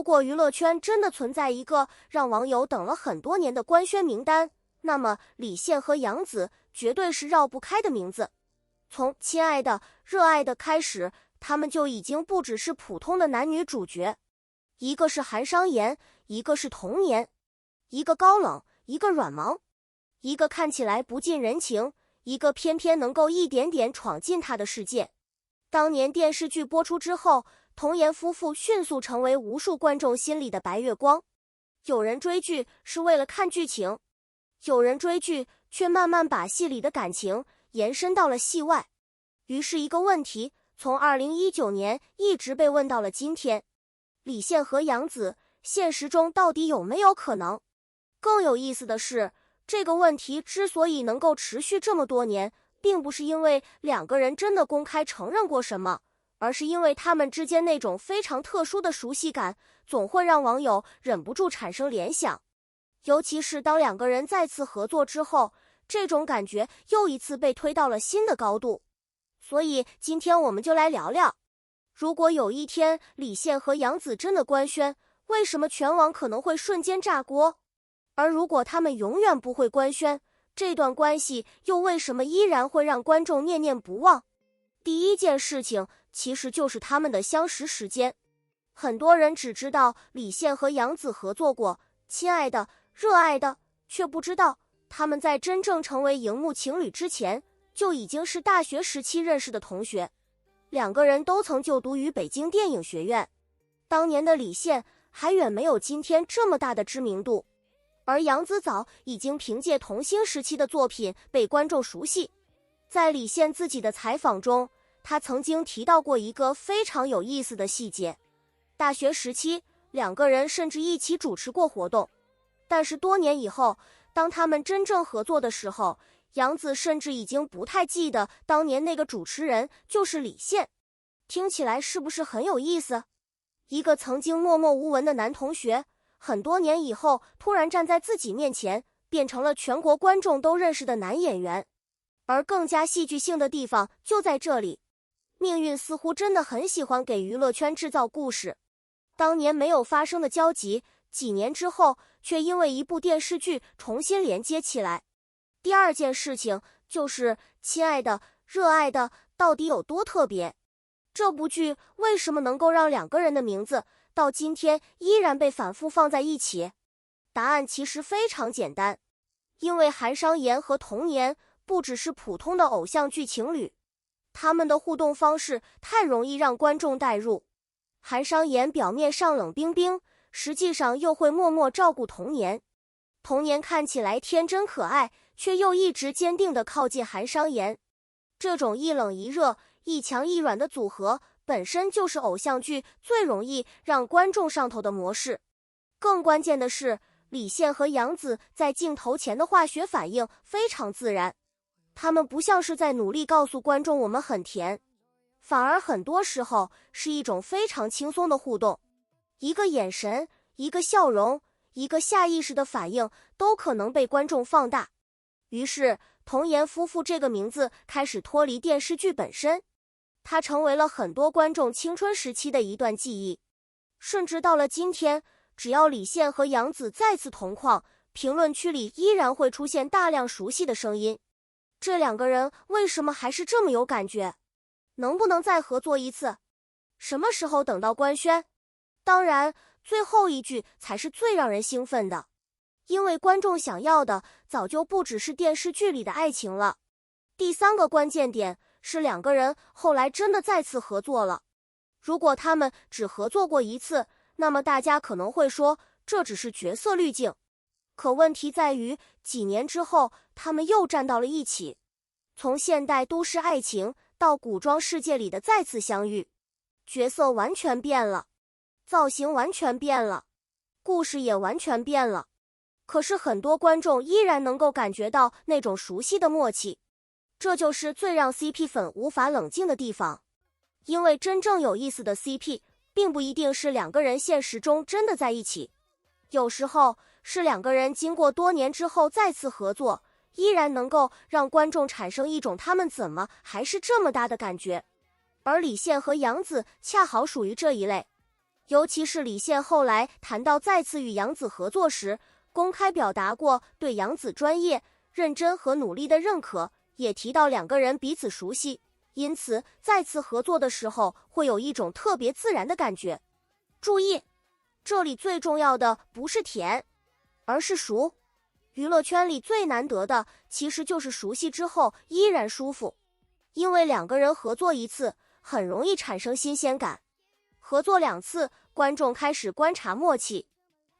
如果娛樂圈真的存在一個讓網友等了很多年的官宣名單，那麼李現和楊紫絕對是繞不開的名字。從親愛的、熱愛的開始，他們就已經不只是普通的男女主角，一個是韓商言，一個是童年，一個高冷，一個軟萌，一個看起來不近人情，一個偏偏能夠一點點闖進他的世界。當年電視劇播出之後，童顏夫婦迅速成為無數觀眾心裡的白月光。有人追劇是為了看劇情，有人追劇卻慢慢把戲裡的感情延伸到了戲外。於是一個問題從2019年一直被問到了今天：李現和楊紫現實中到底有沒有可能？更有意思的是，這個問題之所以能夠持續這麼多年，並不是因為兩個人真的公開承認過什麼，而是因為他們之間那種非常特殊的熟悉感，總會讓網友忍不住產生聯想。尤其是當兩個人再次合作之後，這種感覺又一次被推到了新的高度。所以今天我們就來聊聊，如果有一天李現和楊紫真的官宣，為什麼全網可能會瞬間炸鍋？而如果他們永遠不會官宣，這段關係又為什麼依然會讓觀眾念念不忘？第一件事情其實就是他們的相識時間。很多人只知道李現和楊紫合作過《親愛的》《熱愛的》，卻不知道他們在真正成為熒幕情侶之前，就已經是大學時期認識的同學。兩個人都曾就讀於北京電影學院。當年的李現還遠沒有今天這麼大的知名度，而楊紫早已經憑借童星時期的作品被觀眾熟悉。在李現自己的採訪中，他曾經提到過一個非常有意思的細節：大學時期，兩個人甚至一起主持過活動。但是多年以後，當他們真正合作的時候，楊紫甚至已經不太記得當年那個主持人就是李現。聽起來是不是很有意思？一個曾經默默無聞的男同學，很多年以後突然站在自己面前，變成了全國觀眾都認識的男演員。而更加戲劇性的地方就在這裡，命運似乎真的很喜歡給娛樂圈制造故事。當年沒有發生的交集，幾年之後卻因為一部電視劇重新連接起來。第二件事情就是親愛的、熱愛的到底有多特別？這部劇為什麼能夠讓兩個人的名字到今天依然被反覆放在一起？答案其實非常簡單，因為韓商言和童顏不只是普通的偶像劇情侶，他們的互動方式太容易讓觀眾代入。韓商言表面上冷冰冰，實際上又會默默照顧童顏。童顏看起來天真可愛，卻又一直堅定地靠近韓商言。這種一冷一熱、一強一軟的組合，本身就是偶像劇最容易讓觀眾上頭的模式。更關鍵的是，李現和楊紫在鏡頭前的化學反應非常自然，他們不像是在努力告訴觀眾我們很甜，反而很多時候是一種非常輕鬆的互動。一個眼神，一個笑容，一個下意識的反應都可能被觀眾放大。於是童顏夫婦這個名字開始脫離電視劇本身，它成為了很多觀眾青春時期的一段記憶。甚至到了今天，只要李現和楊紫再次同框，評論區裡依然會出現大量熟悉的聲音。這兩個人為什麼還是這麼有感覺？能不能再合作一次？什麼時候等到官宣？當然，最後一句才是最讓人興奮的，因為觀眾想要的早就不只是電視劇裡的愛情了。第三個關鍵點是兩個人後來真的再次合作了。如果他們只合作過一次，那麼大家可能會說這只是角色濾鏡。可問題在於，幾年之後他們又站到了一起，從現代都市愛情到古裝世界裡的再次相遇，角色完全變了，造型完全變了，故事也完全变了。可是很多觀眾依然能夠感覺到那種熟悉的默契，這就是最讓 CP 粉無法冷靜的地方。因為真正有意思的 CP， 並不一定是兩個人現實中真的在一起，有時候是两個人經過多年之後再次合作，依然能夠讓觀眾產生一種他們怎麼還是這麼搭的感覺。而李現和楊紫恰好屬於這一類。尤其是李現後來談到再次與楊紫合作時，公開表達過對楊紫專業、認真和努力的認可，也提到兩個人彼此熟悉，因此再次合作的時候會有一種特別自然的感覺。注意，這裡最重要的不是甜，而是熟。娛樂圈裡最難得的其實就是熟悉之後依然舒服，因為兩個人合作一次很容易產生新鮮感，合作2次，觀眾開始觀察默契。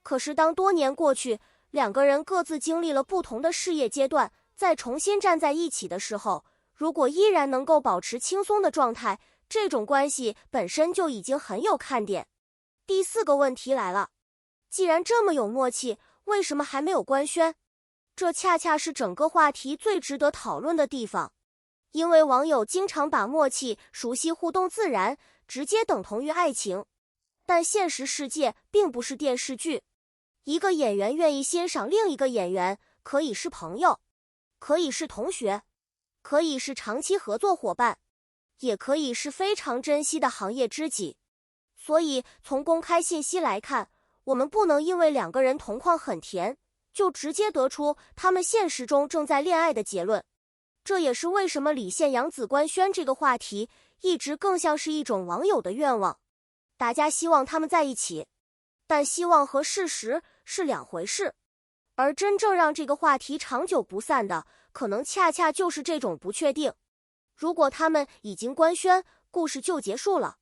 可是當多年過去，兩個人各自經歷了不同的事業階段，再重新站在一起的時候，如果依然能夠保持輕鬆的狀態，這種關係本身就已經很有看點。第4個問題來了，既然這麼有默契，為什麼還沒有官宣？這恰恰是整個話題最值得討論的地方，因為網友經常把默契、熟悉、互動自然直接等同於愛情，但現實世界並不是電視劇。一個演員願意欣賞另一個演員，可以是朋友，可以是同學，可以是長期合作夥伴，也可以是非常珍惜的行業知己。所以從公開信息來看，我們不能因為兩個人同框很甜，就直接得出他們現實中正在戀愛的結論。這也是為什麼李現楊紫官宣這個話題一直更像是一種網友的願望，大家希望他們在一起，但希望和事實是兩回事，而真正讓這個話題長久不散的，可能恰恰就是這種不確定。如果他們已經官宣，故事就結束了；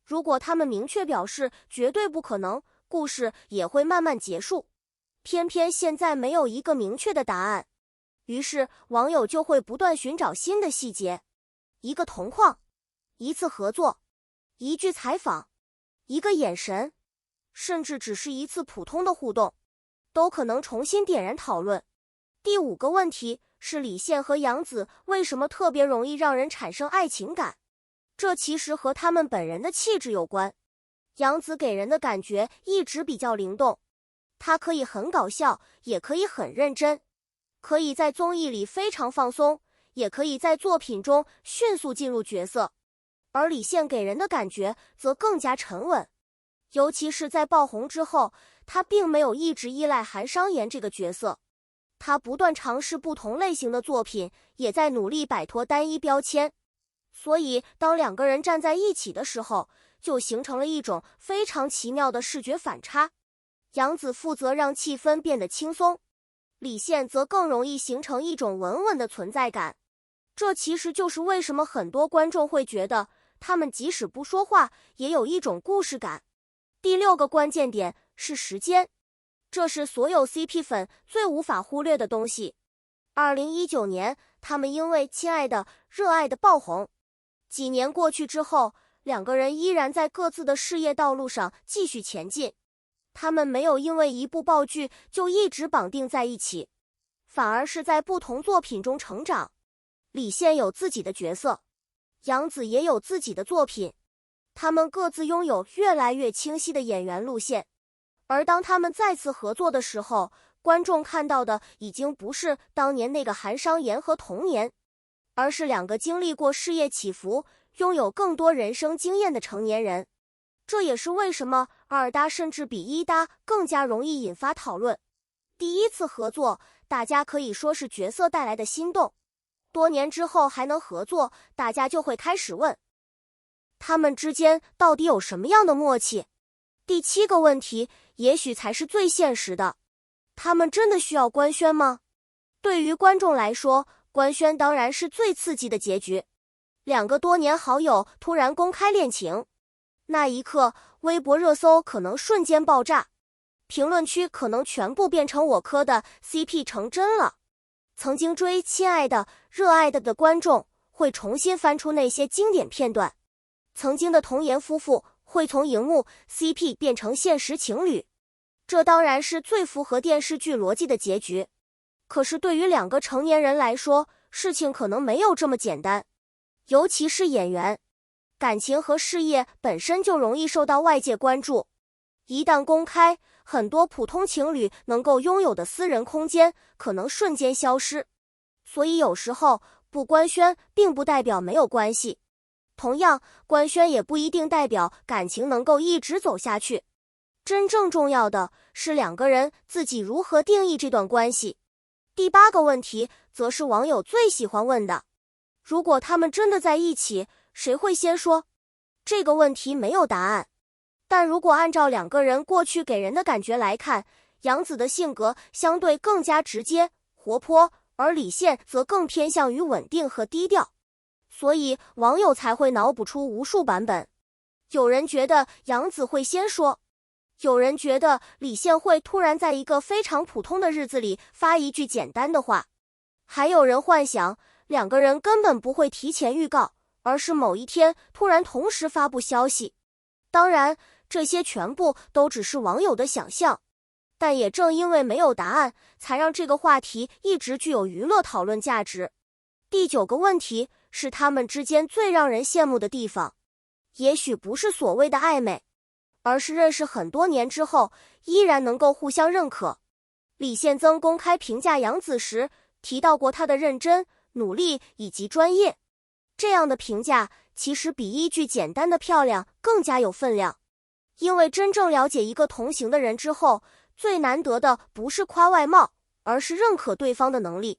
如果他們明確表示絕對不可能，故事也會慢慢結束。偏偏現在沒有一個明確的答案，於是網友就會不斷尋找新的細節，一個同框，一次合作，一句採訪，一個眼神，甚至只是一次普通的互動，都可能重新點燃討論。第5個問題是李現和楊紫為什麼特別容易讓人產生愛情感？這其實和他們本人的氣質有關。楊紫給人的感覺一直比較靈動，她可以很搞笑，也可以很認真，可以在綜藝裡非常放鬆，也可以在作品中迅速進入角色。而李現給人的感覺則更加沉穩，尤其是在爆紅之後，他並沒有一直依賴韓商言這個角色，他不斷嘗試不同類型的作品，也在努力擺脫單一標籤。所以當兩個人站在一起的時候，就形成了一種非常奇妙的視覺反差。楊紫負責讓氣氛變得輕鬆，李現則更容易形成一種穩穩的存在感。這其實就是為什麼很多觀眾會覺得他們即使不說話，也有一種故事感。第6個關鍵點是時間，這是所有 CP 粉最無法忽略的東西。2019年，他們因為《親愛的》熱愛的爆紅，幾年過去之後，兩個人依然在各自的事業道路上繼續前進。他們沒有因為一部爆劇就一直綁定在一起，反而是在不同作品中成長。李現有自己的角色，楊紫也有自己的作品，他們各自擁有越來越清晰的演員路線。而當他們再次合作的時候，觀眾看到的已經不是當年那個韓商言和童年，而是兩個經歷過事業起伏，擁有更多人生經驗的成年人。這也是為什麼二搭甚至比一搭更加容易引發討論。第一次合作，大家可以說是角色帶來的心動，多年之後還能合作，大家就會開始問，他們之間到底有什麼樣的默契？第7個問題，也許才是最現實的，他們真的需要官宣嗎？對於觀眾來說，官宣當然是最刺激的結局。兩個多年好友突然公開戀情，那一刻，微博熱搜可能瞬間爆炸，評論區可能全部變成我磕的 CP 成真了。曾經追《親愛的》熱愛的觀眾會重新翻出那些經典片段，曾經的童顏夫婦會從熒幕 CP 變成現實情侶，這當然是最符合電視劇邏輯的結局。可是對於兩個成年人來說，事情可能沒有這麼簡單，尤其是演員。感情和事業本身就容易受到外界關注，一旦公開，很多普通情侶能夠擁有的私人空間可能瞬間消失。所以有時候不官宣並不代表沒有關係，同樣，官宣也不一定代表感情能夠一直走下去。真正重要的是两個人自己如何定義這段關係。第8個問題，則是網友最喜歡問的：如果他們真的在一起，誰會先說？這個問題沒有答案。但如果按照兩個人過去給人的感覺來看，楊子的性格相對更加直接、活潑，而李現則更偏向於穩定和低調。所以網友才會腦補出無數版本。有人覺得楊子會先說，有人覺得李現會突然在一個非常普通的日子裡發一句簡單的話，還有人幻想兩個人根本不會提前預告，而是某一天突然同時發布消息。當然，這些全部都只是網友的想象，但也正因為沒有答案，才讓這個話題一直具有娛樂討論價值。第9個問題是他們之間最讓人羨慕的地方，也許不是所謂的曖昧，而是認識很多年之後依然能夠互相認可。李現曾公開評價楊子時提到過他的認真、努力以及專業，這樣的評價其實比一句簡單的漂亮更加有分量。因為真正了解一個同行的人之後，最難得的不是誇外貌，而是認可對方的能力。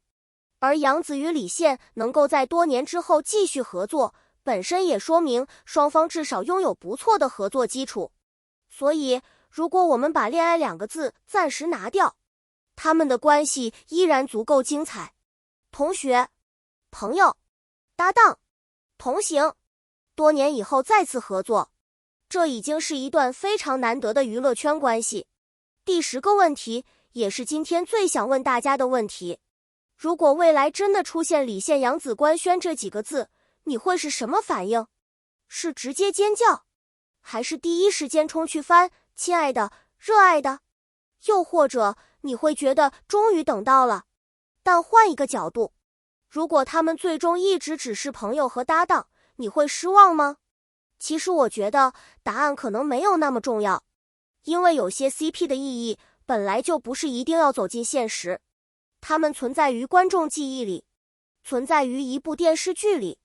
而楊子與李現能夠在多年之後繼續合作，本身也說明雙方至少擁有不錯的合作基礎。所以，如果我們把戀愛2個字暫時拿掉，他們的關係依然足夠精彩。同學、朋友、搭檔、同行，多年以後再次合作，這已經是一段非常難得的娛樂圈關係。第10個問題，也是今天最想問大家的問題：如果未來真的出現李現楊子官宣這幾個字，你會是什麼反應？是直接尖叫，還是第一時間衝去翻親愛的、熱愛的？又或者你會覺得終於等到了？但換一個角度，如果他們最終一直只是朋友和搭檔，你會失望嗎？其實我覺得答案可能沒有那麼重要，因為有些 CP 的意義本來就不是一定要走進現實，它們存在於觀眾記憶裡，存在於一部電視劇裡，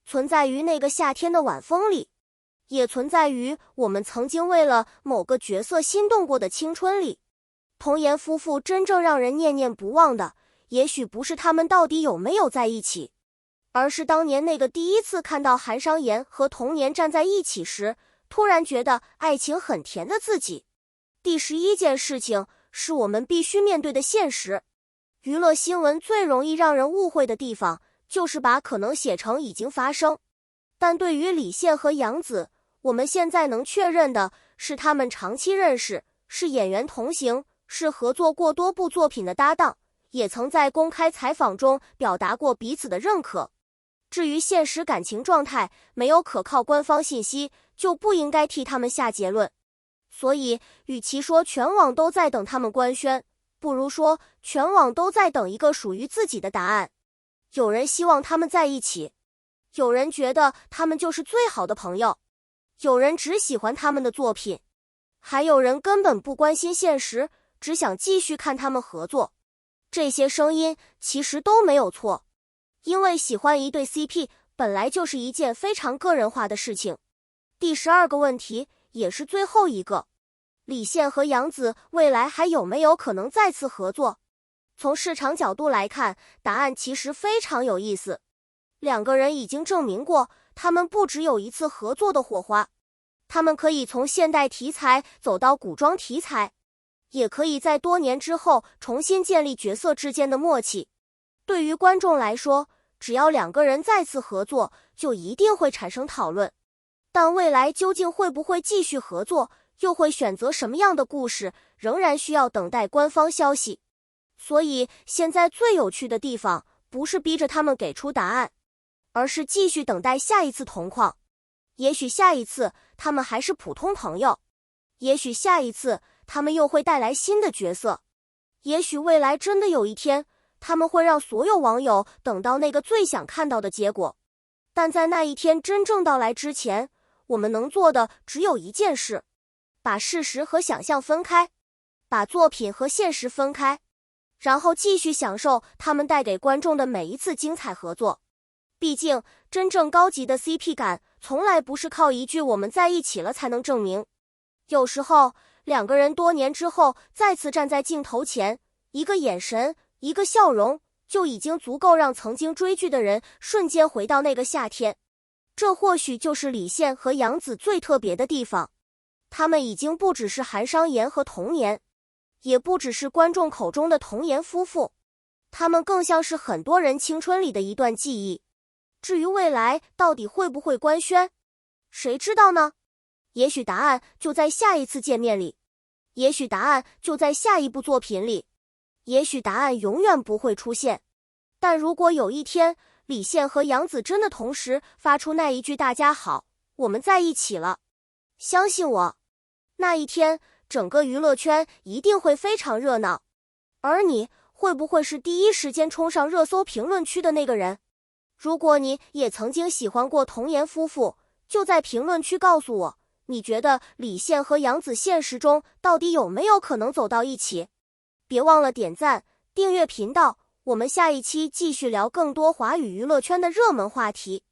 存在於那個夏天的晚風裡，也存在於我們曾經為了某個角色心動過的青春裡。童顏夫婦真正讓人念念不忘的，也許不是他們到底有沒有在一起，而是當年那個第一次看到韓商言和童顏站在一起時，突然覺得愛情很甜的自己。第11件事情是我們必須面對的現實。娛樂新聞最容易讓人誤會的地方，就是把可能寫成已經發生。但對於李現和楊子，我們現在能確認的是他們長期認識，是演員同行，是合作過多部作品的搭檔，也曾在公開採訪中表達過彼此的認可。至於現實感情狀態，沒有可靠官方信息，就不應該替他們下結論。所以，與其說全網都在等他們官宣，不如說全網都在等一個屬於自己的答案。有人希望他們在一起，有人覺得他們就是最好的朋友，有人只喜歡他們的作品，還有人根本不關心現實，只想繼續看他們合作。這些聲音其實都沒有錯，因為喜歡一對 CP 本來就是一件非常個人化的事情。第12個問題，也是最後一個，李現和楊子未來還有沒有可能再次合作？從市場角度來看，答案其實非常有意思。兩個人已經證明過，他們不只有一次合作的火花，他們可以從現代題材走到古裝題材，也可以在多年之後重新建立角色之間的默契。對於觀眾來說，只要兩個人再次合作，就一定會產生討論。但未來究竟會不會繼續合作，又會選擇什麼樣的故事，仍然需要等待官方消息。所以現在最有趣的地方，不是逼着他們給出答案，而是繼續等待下一次同框。也許下一次他們還是普通朋友，也許下一次他們又會帶來新的角色，也許未來真的有一天，他們會讓所有網友等到那個最想看到的結果。但在那一天真正到來之前，我們能做的只有一件事，把事實和想象分開，把作品和現實分開，然後繼續享受他們帶給觀眾的每一次精彩合作。畢竟，真正高級的 CP 感從來不是靠一句我們在一起了才能證明。有時候，兩個人多年之後再次站在鏡頭前，一個眼神，一個笑容，就已經足夠讓曾經追劇的人瞬間回到那個夏天。這或許就是李現和楊紫最特別的地方，他們已經不只是韓商言和童顏，也不只是觀眾口中的童顏夫婦，他們更像是很多人青春裡的一段記憶。至於未來到底會不會官宣，誰知道呢？也許答案就在下一次見面裡，也許答案就在下一部作品裡，也許答案永遠不會出現。但如果有一天，李現和楊紫真的同時發出那一句大家好，我們在一起了，相信我，那一天整個娛樂圈一定會非常熱鬧。而你會不會是第一時間衝上熱搜評論區的那個人？如果你也曾經喜歡過童顏夫婦，就在評論區告訴我，你覺得李現和楊紫現實中到底有沒有可能走到一起？別忘了點讚、訂閱頻道，我們下一期繼續聊更多華語娛樂圈的熱門話題。